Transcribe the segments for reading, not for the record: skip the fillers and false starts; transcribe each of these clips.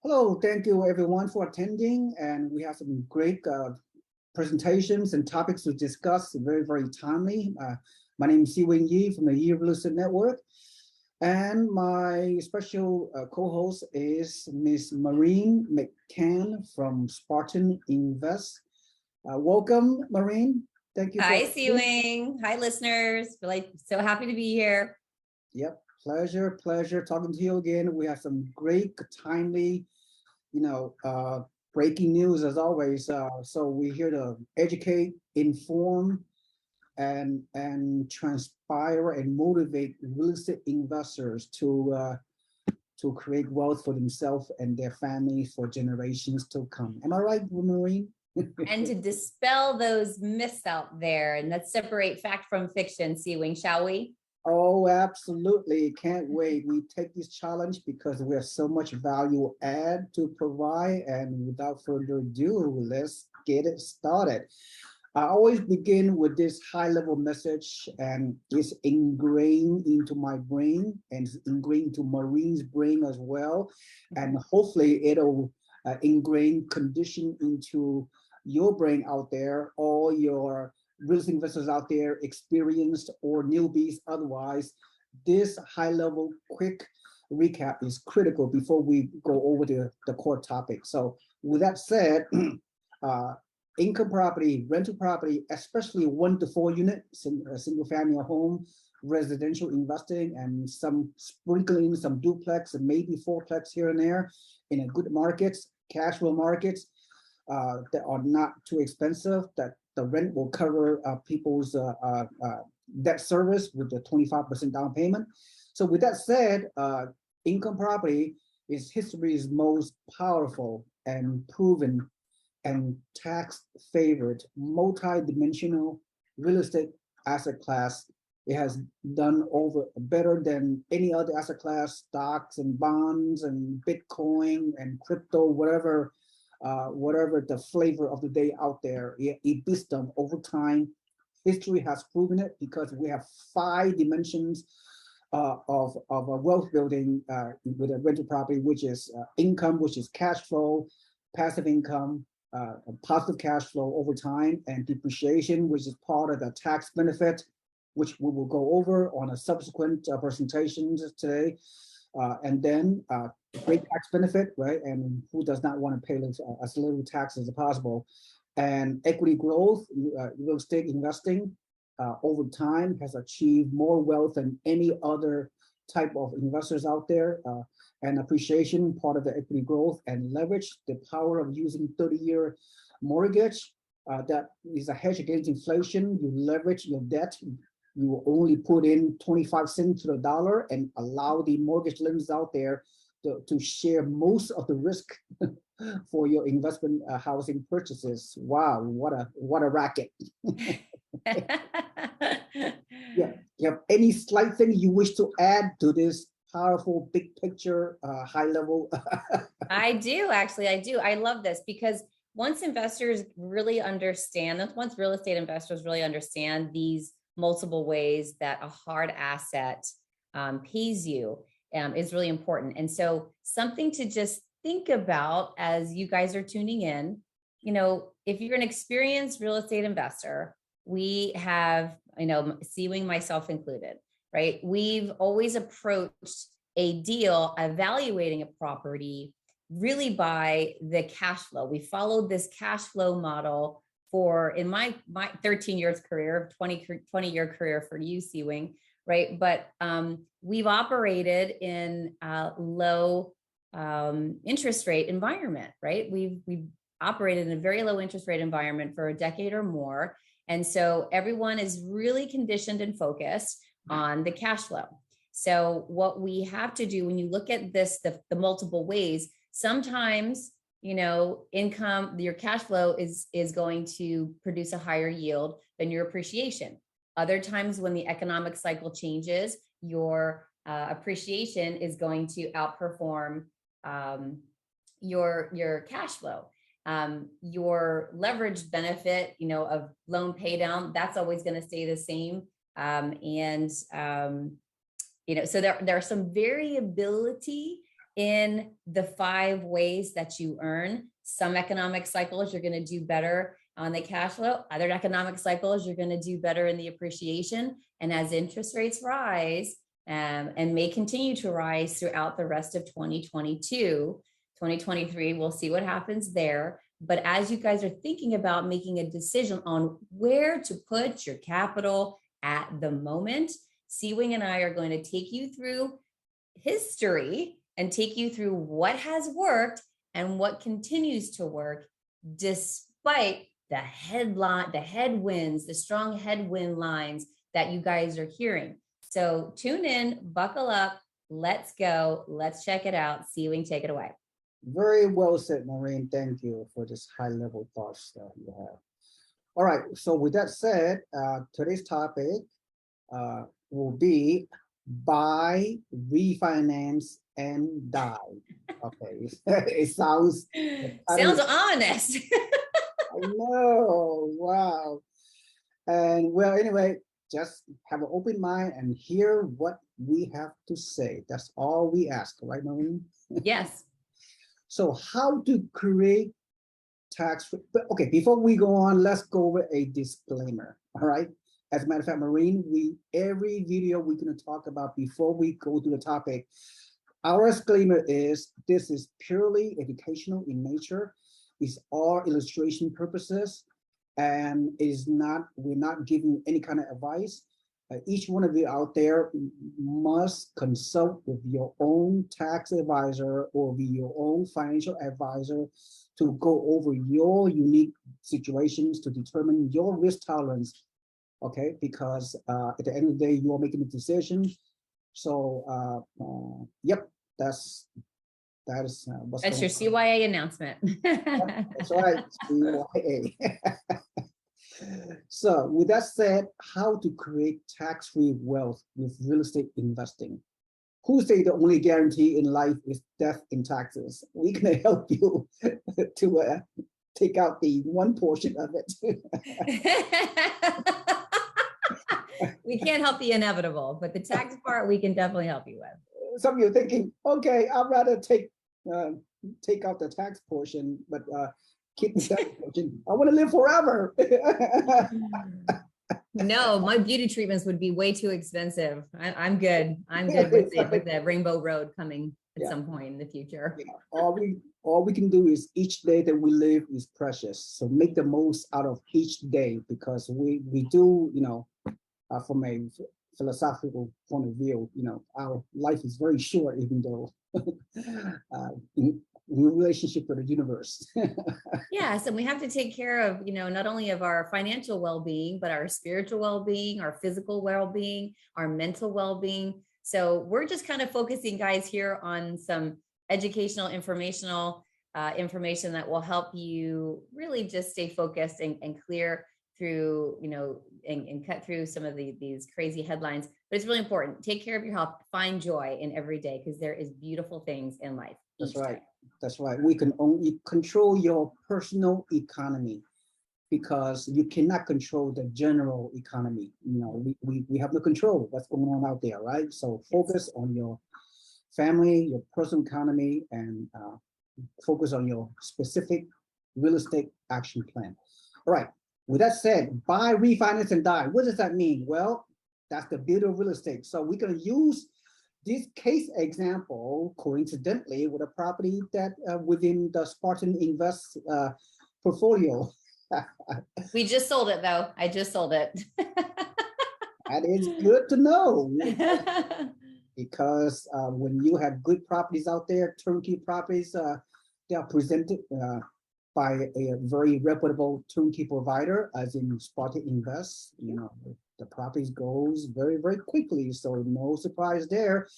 Hello, thank you everyone for attending, and we have some great presentations and topics to discuss, very timely. My name is Seewing from the Year Real Estate Network, and my special co-host is Miss Maureen McCann from Spartan Invest. Welcome, Maureen. Thank you for Hi, Seewing. Hi, listeners. So happy to be here. Yep, pleasure talking to you again. We have some great, timely, breaking news as always. So we're here to educate, inform, and transpire and motivate real estate investors to create wealth for themselves and their families for generations to come. Am I right, Maureen? And to dispel those myths out there, and let's separate fact from fiction, Seewing, shall we? Oh, absolutely. Can't wait. We take this challenge because we have so much value add to provide. And without further ado, let's get it started. I always begin with this high level message, and it's ingrained into my brain and it's ingrained into Maureen's brain as well. And hopefully it'll ingrain condition into your brain out there, all your real estate investors out there, experienced or newbies otherwise. This high level quick recap is critical before we go over the core topic. So with that said, income property, rental property, especially 1 to 4 unit, single family home, residential investing, and some sprinkling, some duplex and maybe fourplex here and there in a good markets, cash flow markets that are not too expensive, that the rent will cover people's debt service with the 25% down payment. So with that said, income property is history's most powerful and proven and tax favored multi-dimensional real estate asset class. It has done over better than any other asset class, stocks and bonds and Bitcoin and crypto, whatever the flavor of the day out there. It beats them over time. History has proven it because we have 5 dimensions of a wealth building with a rental property, which is income, which is cash flow, passive income, positive cash flow over time, and depreciation, which is part of the tax benefit, which we will go over on a subsequent presentations today. And then great tax benefit, right? And who does not want to pay as little taxes as possible? And equity growth, real estate investing over time has achieved more wealth than any other type of investors out there. And appreciation, part of the equity growth, and leverage, the power of using 30-year mortgage. That is a hedge against inflation. You leverage your debt. You will only put in 25 cents to the dollar and allow the mortgage lenders out there to share most of the risk for your investment housing purchases. Wow, what a racket. Yeah, you have any slight thing you wish to add to this powerful big picture, high level? I do, actually, I do. I love this because once real estate investors really understand these multiple ways that a hard asset pays you is really important. And so something to just think about as you guys are tuning in, if you're an experienced real estate investor, we have, Seewing, myself included, right? We've always approached a deal, evaluating a property really by the cash flow. We followed this cash flow model in my 13 years career, 20-year career for you, Seewing, right? But we've operated in a low interest rate environment, right? We've operated in a very low interest rate environment for a decade or more. And so everyone is really conditioned and focused on the cash flow. So what we have to do when you look at this, the multiple ways, sometimes income, your cash flow is going to produce a higher yield than your appreciation. Other times when the economic cycle changes, your appreciation is going to outperform your cash flow. Your leverage benefit, of loan pay down, that's always going to stay the same. So there are some variability in the 5 ways that you earn. Some economic cycles, you're going to do better on the cash flow. Other economic cycles, you're going to do better in the appreciation. And as interest rates rise, and may continue to rise throughout the rest of 2022, 2023, we'll see what happens there. But as you guys are thinking about making a decision on where to put your capital at the moment, Seewing and I are going to take you through history and take you through what has worked and what continues to work despite the headwinds, the strong headwind lines that you guys are hearing. So tune in, buckle up, let's go, let's check it out. Seewing, take it away. Very well said, Maureen. Thank you for this high-level thoughts that you have. All right, so with that said, today's topic will be buy, refinance, and die. Okay, it sounds honest. I know, wow. And well, anyway, just have an open mind and hear what we have to say. That's all we ask, right, Maureen? Yes. So how to create tax, okay, before we go on, let's go over a disclaimer, all right? As a matter of fact, Maureen, every video we're gonna talk about before we go to the topic, our disclaimer is this is purely educational in nature. It's all illustration purposes, and we're not giving any kind of advice. Each one of you out there must consult with your own tax advisor or with your own financial advisor to go over your unique situations to determine your risk tolerance, okay? Because at the end of the day, you're making a decision. So, yep, that is what's That's your CYA announcement. That's right, CYA. So with that said, how to create tax-free wealth with real estate investing. Who say the only guarantee in life is death in taxes? We can help you to take out the one portion of it. We can't help the inevitable, but the tax part we can definitely help you with. Some of you are thinking, okay, I'd rather take out the tax portion, but keep the tax portion. I want to live forever. No, my beauty treatments would be way too expensive. I'm good. I'm good with the Rainbow Road coming at some point in the future. Yeah. All we can do is each day that we live is precious. So make the most out of each day, because we do, from a philosophical point of view, our life is very short, even though in relationship with the universe. Yes, and we have to take care of, not only of our financial well-being, but our spiritual well-being, our physical well-being, our mental well-being. So we're just kind of focusing, guys, here on some educational, informational information that will help you really just stay focused and clear through, and cut through some of these crazy headlines. But it's really important. Take care of your health. Find joy in every day, because there is beautiful things in life. That's right. That's right. We can only control your personal economy, because you cannot control the general economy. We have no control of what's going on out there, right? So focus on your family, your personal economy, and focus on your specific real estate action plan. All right. With that said, buy, refinance, and die. What does that mean? Well, that's the beauty of real estate. So we're going to use this case example, coincidentally, with a property that within the Spartan Invest portfolio. We just sold it, though. I just sold it. That is good to know. Because when you have good properties out there, turnkey properties, they are presented by a very reputable turnkey provider, as in Spartan Invest. The properties goes very, very quickly, so no surprise there.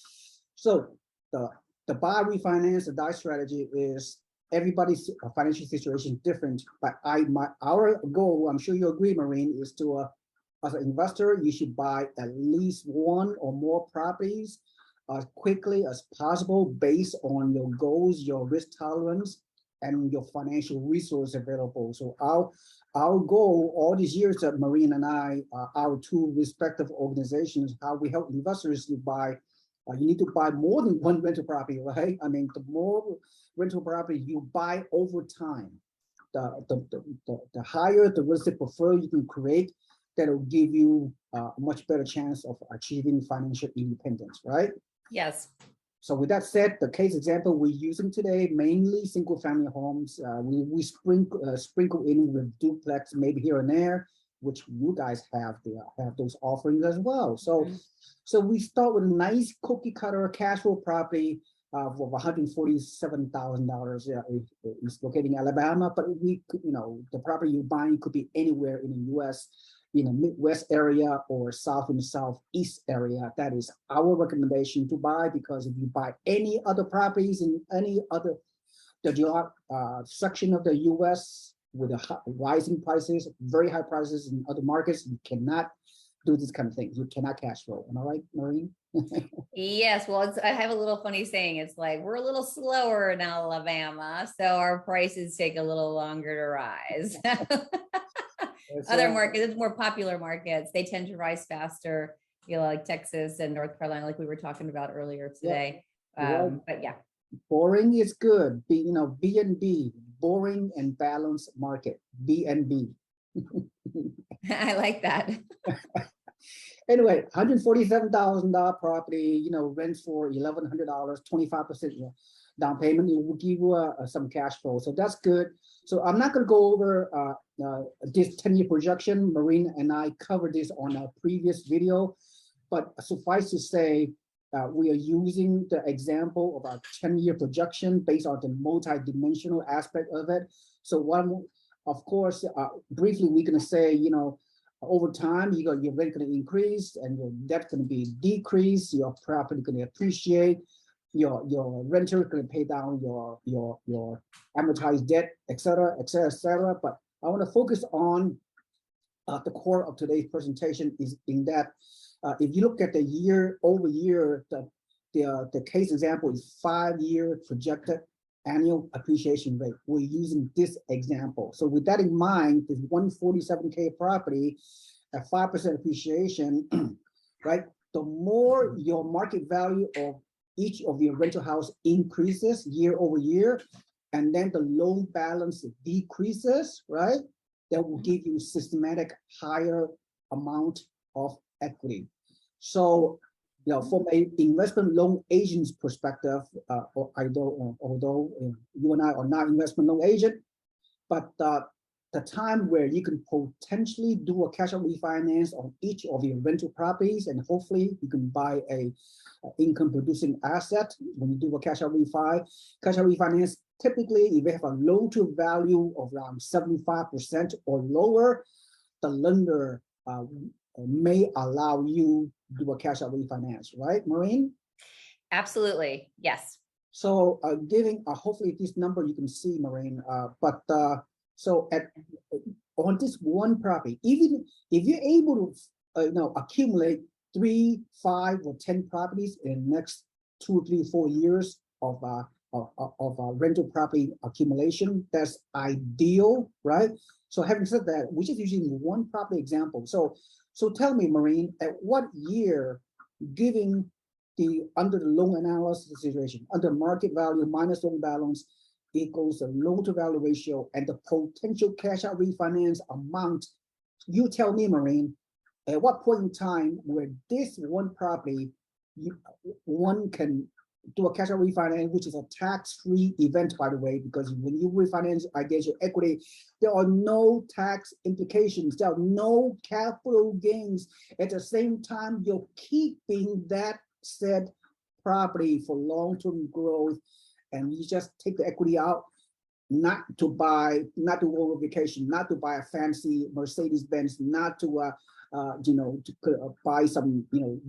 So the buy, refinance, the die strategy is everybody's financial situation different. But our goal, I'm sure you agree, Maureen, is to as an investor, you should buy at least one or more properties as quickly as possible based on your goals, your risk tolerance, and your financial resource available. So our goal all these years that Maureen and I, our two respective organizations, how we help investors to buy You need to buy more than one rental property, right? I mean, the more rental property you buy over time, the higher the real estate portfolio you can create, that'll give you a much better chance of achieving financial independence, right? Yes. So with that said, the case example we're using today, mainly single family homes. We sprinkle in with duplex maybe here and there, which you guys have those offerings as well. So, so we start with a nice cookie cutter cash flow property for $147,000. It's located in Alabama, but the property you're buying could be anywhere in the U.S. in the Midwest area or South and Southeast area. That is our recommendation to buy, because if you buy any other properties in any other section of the U.S. with the rising prices, very high prices in other markets, you cannot do this kind of thing. You cannot cash flow. Am I right, Maureen? Yes. Well, I have a little funny saying. It's like, we're a little slower in Alabama, so our prices take a little longer to rise. Other markets, more popular markets, they tend to rise faster, like Texas and North Carolina, like we were talking about earlier today. But yeah. Boring is good. B&B, boring and balanced market, B&B. I like that. Anyway, $147,000 property, rents for $1,100, 25% down payment. It will give you some cash flow. So that's good. So I'm not going to go over this 10-year projection. Maureen and I covered this on a previous video, but suffice to say, we are using the example of our 10-year projection based on the multi-dimensional aspect of it. So one, of course, briefly, we're going to say, over time, your rent going to increase and your debt going to be decreased. Your property going to appreciate. Your renter going to pay down your amortized debt, et cetera, et cetera, et cetera. But I want to focus on the core of today's presentation is in that if you look at the year over year, the case example is 5-year projected annual appreciation rate. We're using this example. So with that in mind, this 147K property at 5% appreciation, right? The more your market value of each of your rental house increases year over year, and then the loan balance decreases, right? That will give you systematic higher amount of equity. So, from an investment loan agent's perspective, although you and I are not investment loan agent, but the time where you can potentially do a cash out refinance on each of your rental properties, and hopefully you can buy a income producing asset when you do a cash out refinance. Typically, if you have a loan to value of around 75% or lower, the lender may allow you to do a cash out refinance, right, Maureen? Absolutely, yes. So giving hopefully this number you can see, Maureen, so on this one property, even if you're able to accumulate 3, 5, or 10 properties in the next 2, 3, 4 years of rental property accumulation, that's ideal, right? So having said that, we're just using one property example. So tell me, Maureen, at what year, given under the loan analysis situation, under market value minus loan balance equals the loan to value ratio and the potential cash out refinance amount, you tell me, Maureen, at what point in time where this one property, one can do a cash out refinance, which is a tax-free event, by the way, because when you refinance against your equity, there are no tax implications. There are no capital gains. At the same time, you're keeping that said property for long-term growth, and you just take the equity out, not to go on vacation, not to buy a fancy Mercedes-Benz, not to buy some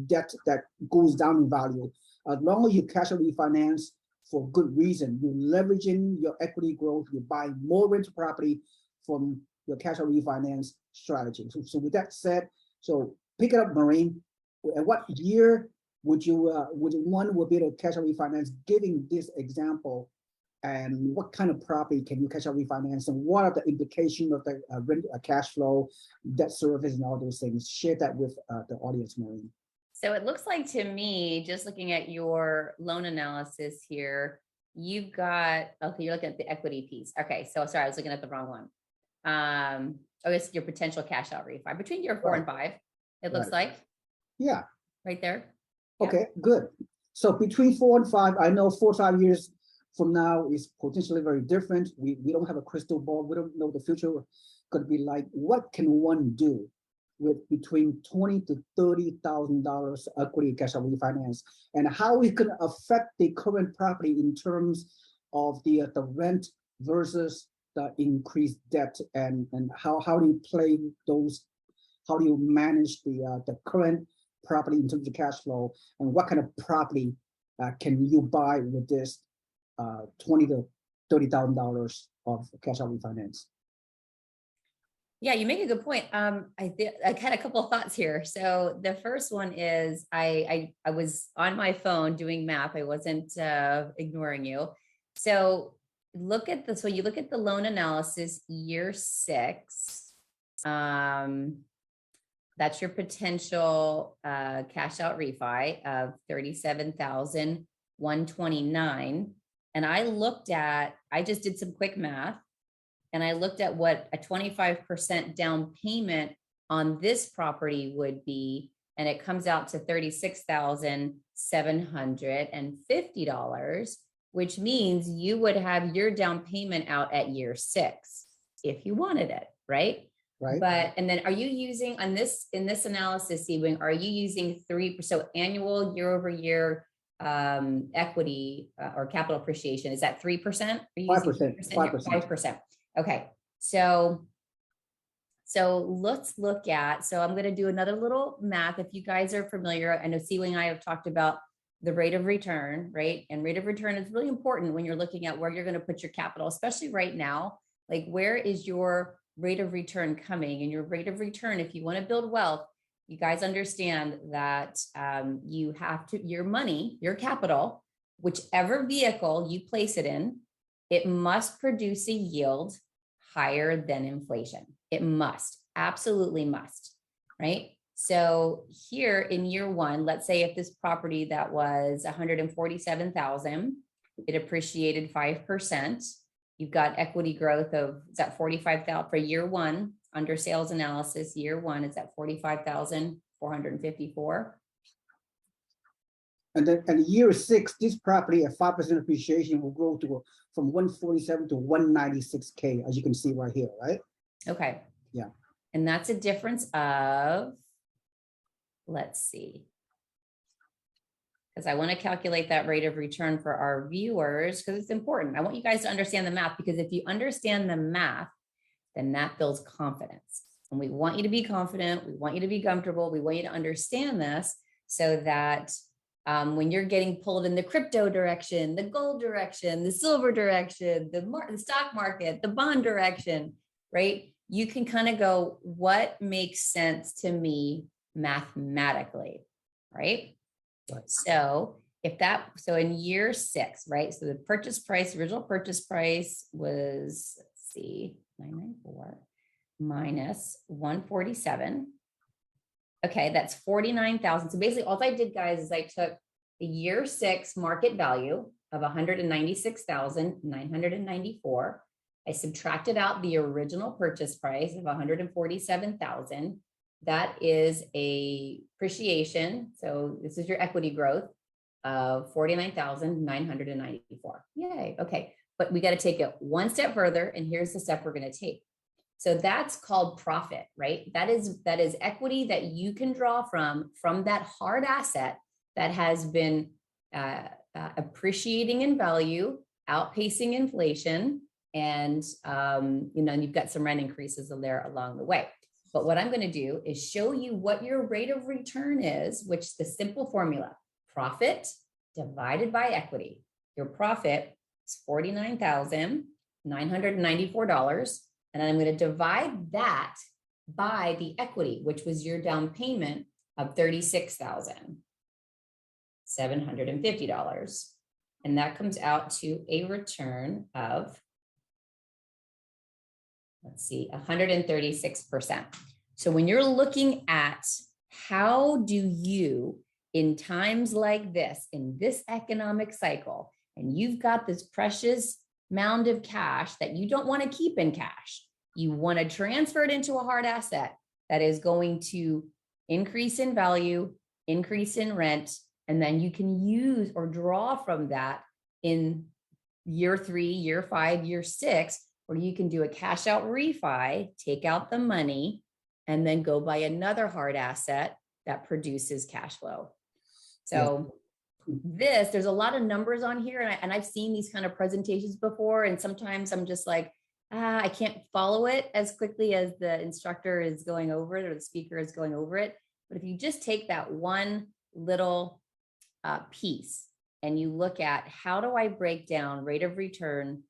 debt that goes down in value. As long as you cash out refinance for good reason, you're leveraging your equity growth, you're buying more rental property from your cash out refinance strategy. So with that said, so pick it up, Maureen. At what year would one be able to cash out refinance, giving this example, and what kind of property can you cash out refinance, and what are the implications of the cash flow, debt service, and all those things? Share that with the audience, Maureen. So it looks like to me, just looking at your loan analysis here, you've got, okay, you're looking at the equity piece. Okay, so sorry, I was looking at the wrong one. I guess your potential cash out refi between year 4 and 5, it looks like. Yeah. Right there. Okay, good. So between 4 and 5, I know 4 or 5 years from now is potentially very different. We don't have a crystal ball. We don't know the future could be like. What can one do with between $20,000 to $30,000 equity cash out refinance, and how it can affect the current property in terms of the rent versus the increased debt, and how do you play those? How do you manage the current property in terms of cash flow, and what kind of property can you buy with this $20,000 to $30,000 of cash out refinance? Yeah, you make a good point. I had a couple of thoughts here. So the first one is I was on my phone doing math. I wasn't ignoring you. So look at this. So you look at the loan analysis year 6. That's your potential cash out refi of $37,129. And I just did some quick math, and I looked at what a 25% down payment on this property would be, and it comes out to $36,750, which means you would have your down payment out at year 6 if you wanted it, right? Right. But, and then are you using in this analysis, Seewing, are you using 3%, so annual year over year equity or capital appreciation? Is that 3%? Are you 5%. 5%. Okay. So let's look at, so I'm going to do another little math. If you guys are familiar, I know Seewing and I have talked about the rate of return, right? And rate of return is really important when you're looking at where you're going to put your capital, especially right now. Like, where is your rate of return coming? And your rate of return, if you want to build wealth, you guys understand that you have to, your money, your capital, whichever vehicle you place it in, it must produce a yield higher than inflation. It must, absolutely must, right? So here in year 1, let's say if this property that was 147,000, it appreciated 5%. You've got equity growth of, is that 45,000 for year 1 under sales analysis? Year 1 is at 45,454. And then in year 6, this property at 5% appreciation will grow to from 147 to 196K, as you can see right here, right? Okay. Yeah. And that's a difference of, let's see, because I want to calculate that rate of return for our viewers, because it's important. I want you guys to understand the math, because if you understand the math, then that builds confidence. And we want you to be confident. We want you to be comfortable. We want you to understand this so that when you're getting pulled in the crypto direction, the gold direction, the silver direction, the stock market, the bond direction, right? You can kind of go, what makes sense to me mathematically, right? So so in year 6, right? So the purchase price, original purchase price was, let's see, 994 minus 147. Okay, that's 49,000. So basically all I did, guys, is I took the year 6 market value of 196,994. I subtracted out the original purchase price of 147,000. That is a appreciation. So this is your equity growth of 49,994. Yay. Okay. But we got to take it one step further. And here's the step we're going to take. So that's called profit, right? That is equity that you can draw from that hard asset that has been appreciating in value, outpacing inflation. And, you've got some rent increases in there along the way. But what I'm going to do is show you what your rate of return is, which the simple formula, profit divided by equity. Your profit is $49,994. And I'm going to divide that by the equity, which was your down payment of $36,750. And that comes out to a return of, let's see, 136%. So when you're looking at how do you in times like this, in this economic cycle, and you've got this precious mound of cash that you don't want to keep in cash, you want to transfer it into a hard asset that is going to increase in value, increase in rent, and then you can use or draw from that in year 3, year 5, year 6, where you can do a cash out refi, take out the money, and then go buy another hard asset that produces cash flow. So there's a lot of numbers on here, and I've seen these kind of presentations before, and sometimes I'm just like, I can't follow it as quickly as the instructor is going over it or the speaker is going over it. But if you just take that one little piece and you look at how do I break down rate of return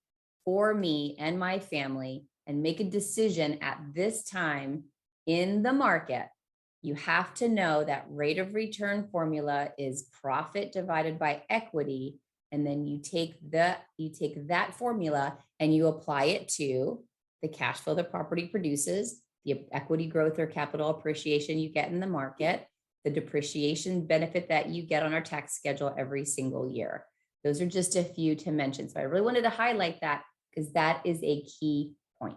for me and my family and make a decision at this time in the market, you have to know that rate of return formula is profit divided by equity. And then you take that formula and you apply it to the cash flow the property produces, the equity growth or capital appreciation you get in the market, the depreciation benefit that you get on our tax schedule every single year. Those are just a few to mention. So I really wanted to highlight that because that is a key point.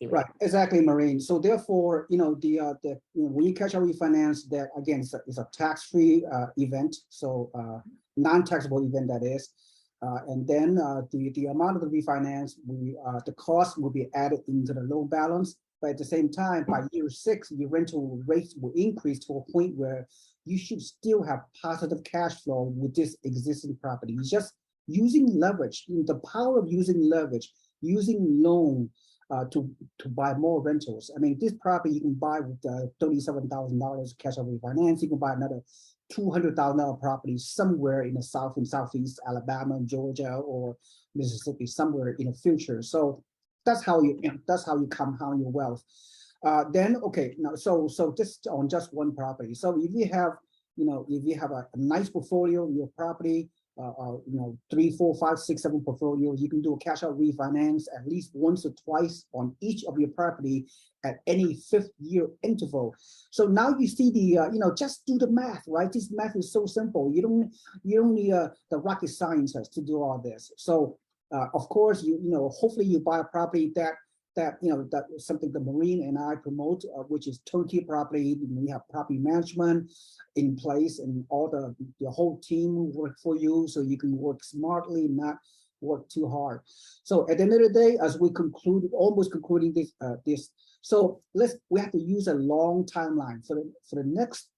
Right, exactly, Maureen. So therefore, when you cash out refinance, that again is a tax-free event, so non-taxable event that is, and then the amount of the refinance, the cost will be added into the loan balance. But at the same time, by year 6, your rental rates will increase to a point where you should still have positive cash flow with this existing property. It's just using leverage, the power of using leverage, using loan. To buy more rentals. I mean, this property you can buy with $37,000 cash out refinance. You can buy another $200,000 property somewhere in the South and Southeast Alabama, Georgia, or Mississippi, somewhere in the future. So that's how you compound your wealth. Then okay, now so just on just one property. So if you have a nice portfolio in your property. 3, 4, 5, 6, 7 portfolios. You can do a cash out refinance at least once or twice on each of your property at any 5th year interval. So now you see just do the math, right? This math is so simple. You don't need the rocket scientists to do all this. So of course, hopefully you buy a property that something that Maureen and I promote, which is turnkey property. We have property management in place, and all the whole team work for you, so you can work smartly, not work too hard. So at the end of the day, as we almost concluding this, so we have to use a long timeline for the next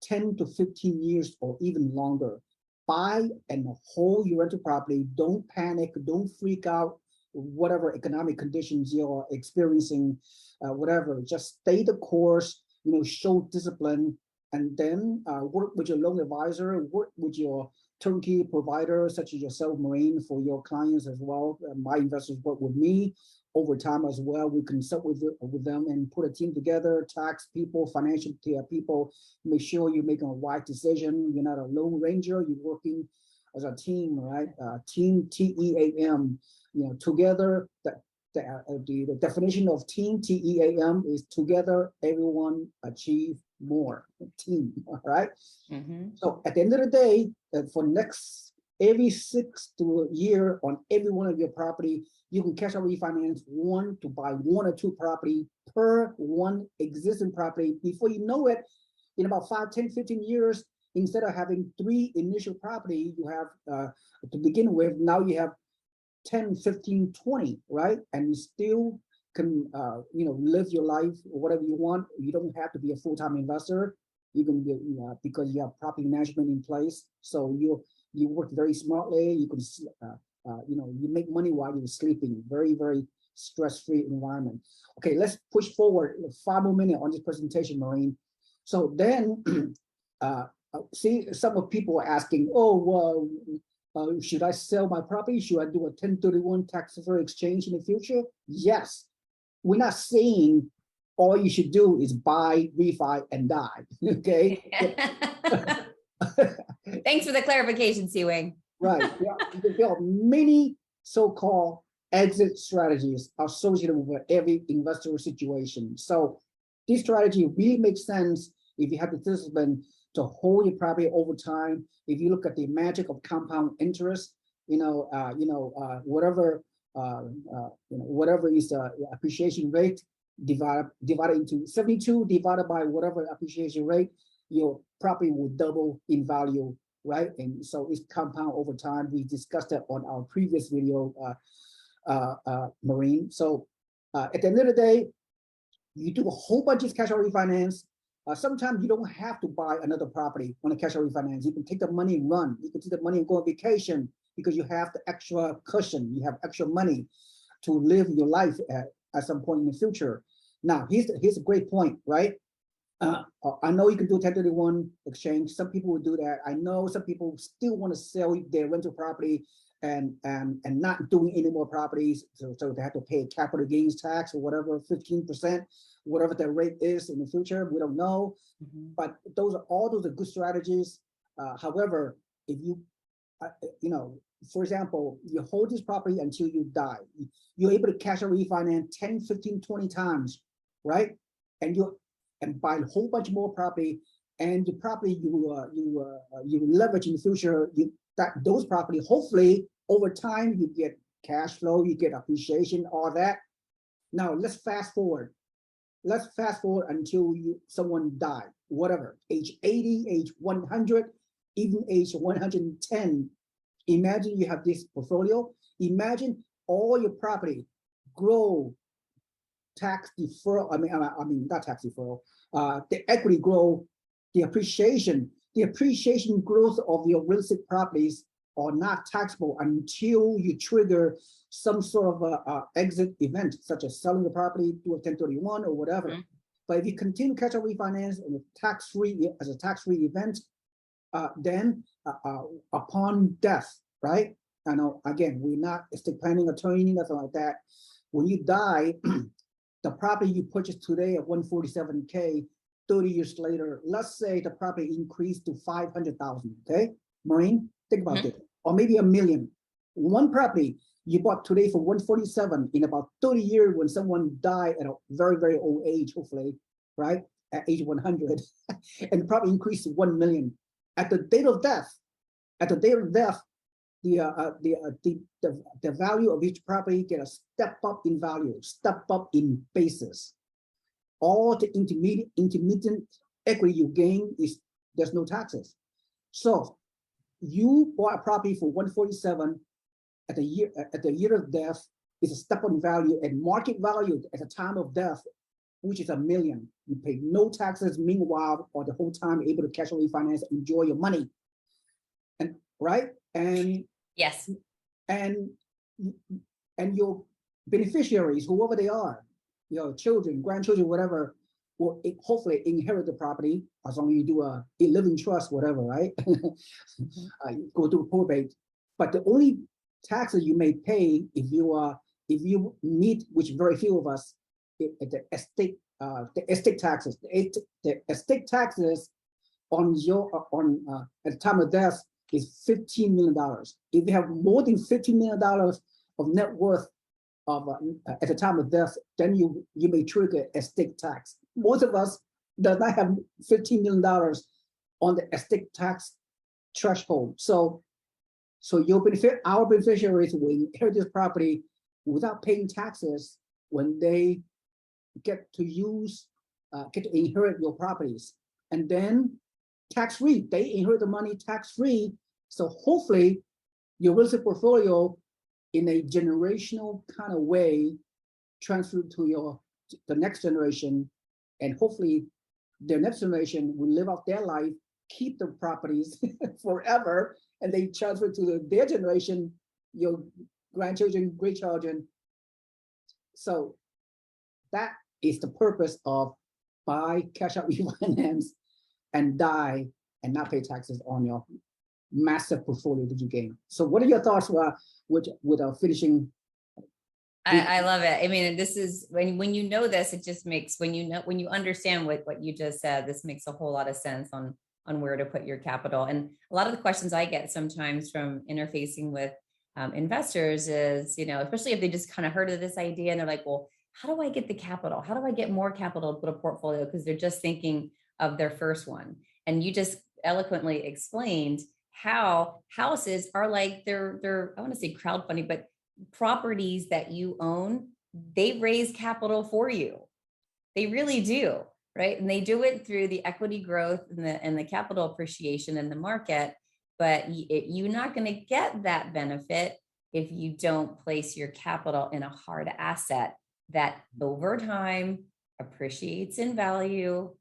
10 to 15 years or even longer. Buy and hold your rental property. Don't panic. Don't freak out. Whatever economic conditions you're experiencing, whatever, just stay the course, show discipline, and then work with your loan advisor, work with your turnkey provider, such as yourself, Maureen, for your clients as well. My investors work with me over time as well. We consult with them and put a team together, tax people, financial people, make sure you're making a right decision. You're not a lone ranger, you're working as a team, right? Team, TEAM. Together, the definition of team, TEAM, is together, everyone achieve more. Team, all right? Mm-hmm. So at the end of the day, for every 6 to a year on every one of your property, you can cash out refinance to buy 1 or 2 property per one existing property. Before you know it, in about 5, 10, 15 years, instead of having 3 initial property, you have to begin with, now you have 10, 15, 20, right? And you still can, live your life or whatever you want. You don't have to be a full-time investor. You can be, because you have property management in place. So you work very smartly. You can, you make money while you're sleeping. Very, very stress-free environment. Okay, let's push forward 5 more minutes on this presentation, Maureen. So then, see, some of people are asking, should I sell my property? Should I do a 1031 tax-deferred exchange in the future? Yes. We're not saying all you should do is buy, refi, and die. Okay. Thanks for the clarification, Seewing. Right. There are many so-called exit strategies associated with every investor situation. So this strategy really makes sense if you have the discipline to hold your property over time. If you look at the magic of compound interest, whatever whatever is the appreciation rate divided into 72 divided by whatever appreciation rate, your property will double in value, right? And so it's compound over time. We discussed that on our previous video, Maureen. So at the end of the day, you do a whole bunch of cash out refinance. Sometimes you don't have to buy another property on a cash out refinance. You can take the money and run. You can take the money and go on vacation because you have the extra cushion. You have extra money to live your life at some point in the future. Now, here's a great point, right? I know you can do 1031 exchange. Some people will do that. I know some people still want to sell their rental property and not doing any more properties. So they have to pay capital gains tax or whatever, 15%, whatever the rate is in the future. We don't know. But all those are good strategies. However, if you, for example, you hold this property until you die, you're able to cash out refinance 10, 15, 20 times, right? And buy a whole bunch more property, and the property you leverage in the future, those property, hopefully over time you get cash flow, you get appreciation, all that. Now let's fast forward. Let's fast forward until someone died, whatever, age 80, age 100, even age 110. Imagine you have this portfolio. Imagine all your property grow tax deferral. I mean, not tax deferral. The equity grow, the appreciation growth of your real estate properties are not taxable until you trigger some sort of a exit event, such as selling the property, do a 1031 or whatever. But if you continue cash out refinance and as a tax-free event, then upon death, right? I know, again, we're not estate planning attorney, nothing like that. When you die, the property you purchased today at 147K, 30 years later, let's say the property increased to 500,000, okay? Maureen, think about it, or maybe $1 million. One property you bought today for 147, in about 30 years when someone died at a very, very old age, hopefully, right? At age 100, and the property increased to 1 million. At the date of death, the value of each property get a step up in value, step up in basis. All the intermittent equity you gain there's no taxes. So you bought a property for 147 at the year of death is a step up in value, and market value at the time of death, which is $1 million. You pay no taxes meanwhile, or the whole time able to cash out refinance, enjoy your money. And right? And yes. And your beneficiaries, whoever they are, your children, grandchildren, whatever, will hopefully inherit the property as long as you do a living trust, whatever, right? Go to probate. But the only taxes you may pay if you meet, which very few of us, the estate taxes. The estate taxes on at the time of death is $15 million. If you have more than $15 million of net worth at the time of death, then you may trigger estate tax. Most of us does not have $15 million on the estate tax threshold. So our beneficiaries will inherit this property without paying taxes when they get to inherit your properties. And then tax-free, they inherit the money tax-free. So hopefully your real estate portfolio in a generational kind of way transferred to the next generation, and hopefully the next generation will live out their life, keep the properties forever, and they transfer to their generation, your grandchildren, great children. So that is the purpose of buy, cash out, refinance, and die and not pay taxes on your massive portfolio that you gain. So what are your thoughts with finishing? I love it. I mean, this is when you know this, it just makes, when you understand what you just said, this makes a whole lot of sense on where to put your capital. And a lot of the questions I get sometimes from interfacing with investors is, especially if they just kind of heard of this idea and they're like, well, how do I get the capital? How do I get more capital to put a portfolio? Because they're just thinking of their first one. And you just eloquently explained how houses are like they're I want to say crowdfunding, but properties that you own, they raise capital for you. They really do, right? And they do it through the equity growth and the capital appreciation in the market. But you're not going to get that benefit if you don't place your capital in a hard asset that over time appreciates in value,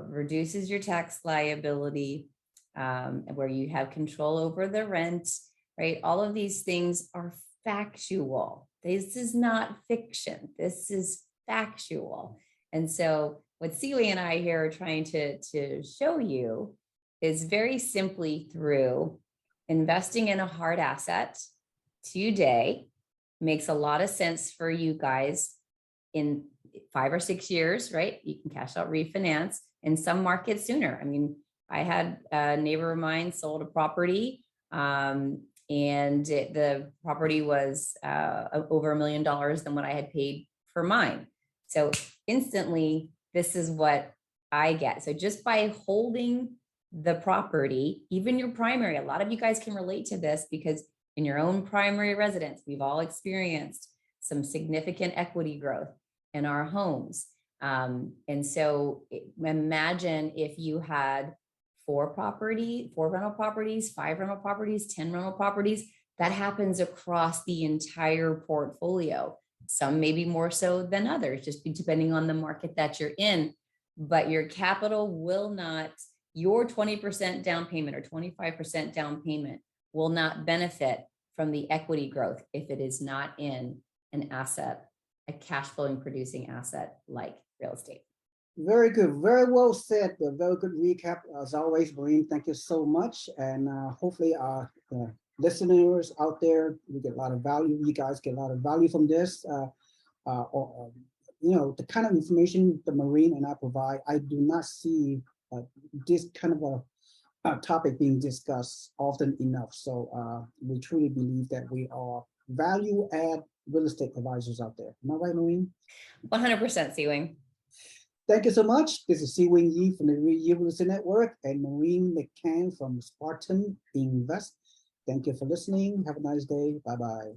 reduces your tax liability, where you have control over the rent, right? All of these things are factual. This is not fiction. This is factual. And so what Seewing and I here are trying to show you is very simply through investing in a hard asset today makes a lot of sense for you guys in 5 or 6 years, right? You can cash out refinance in some markets sooner. I mean, I had a neighbor of mine sold a property, and the property was over $1 million than what I had paid for mine. So instantly, this is what I get. So just by holding the property, even your primary, a lot of you guys can relate to this because in your own primary residence, we've all experienced some significant equity growth in our homes. And so imagine if you had 4 rental properties, 5 rental properties, 10 rental properties, that happens across the entire portfolio. Some maybe more so than others, just depending on the market that you're in. But your capital will not, your 20% down payment or 25% down payment will not benefit from the equity growth if it is not in an asset, a cash flowing producing asset like real estate. Very good. Very well said. A very good recap. As always, Maureen, thank you so much. And hopefully our listeners out there, we get a lot of value. You guys get a lot of value from this. You know, the kind of information that Maureen and I provide, I do not see this kind of a topic being discussed often enough. So we truly believe that we are value add real estate advisors out there. Am I right, Maureen? 100% Seewing. Thank you so much. This is Seewing Yi from the Real Estate Network and Maureen McCann from Spartan Invest. Thank you for listening. Have a nice day. Bye-bye.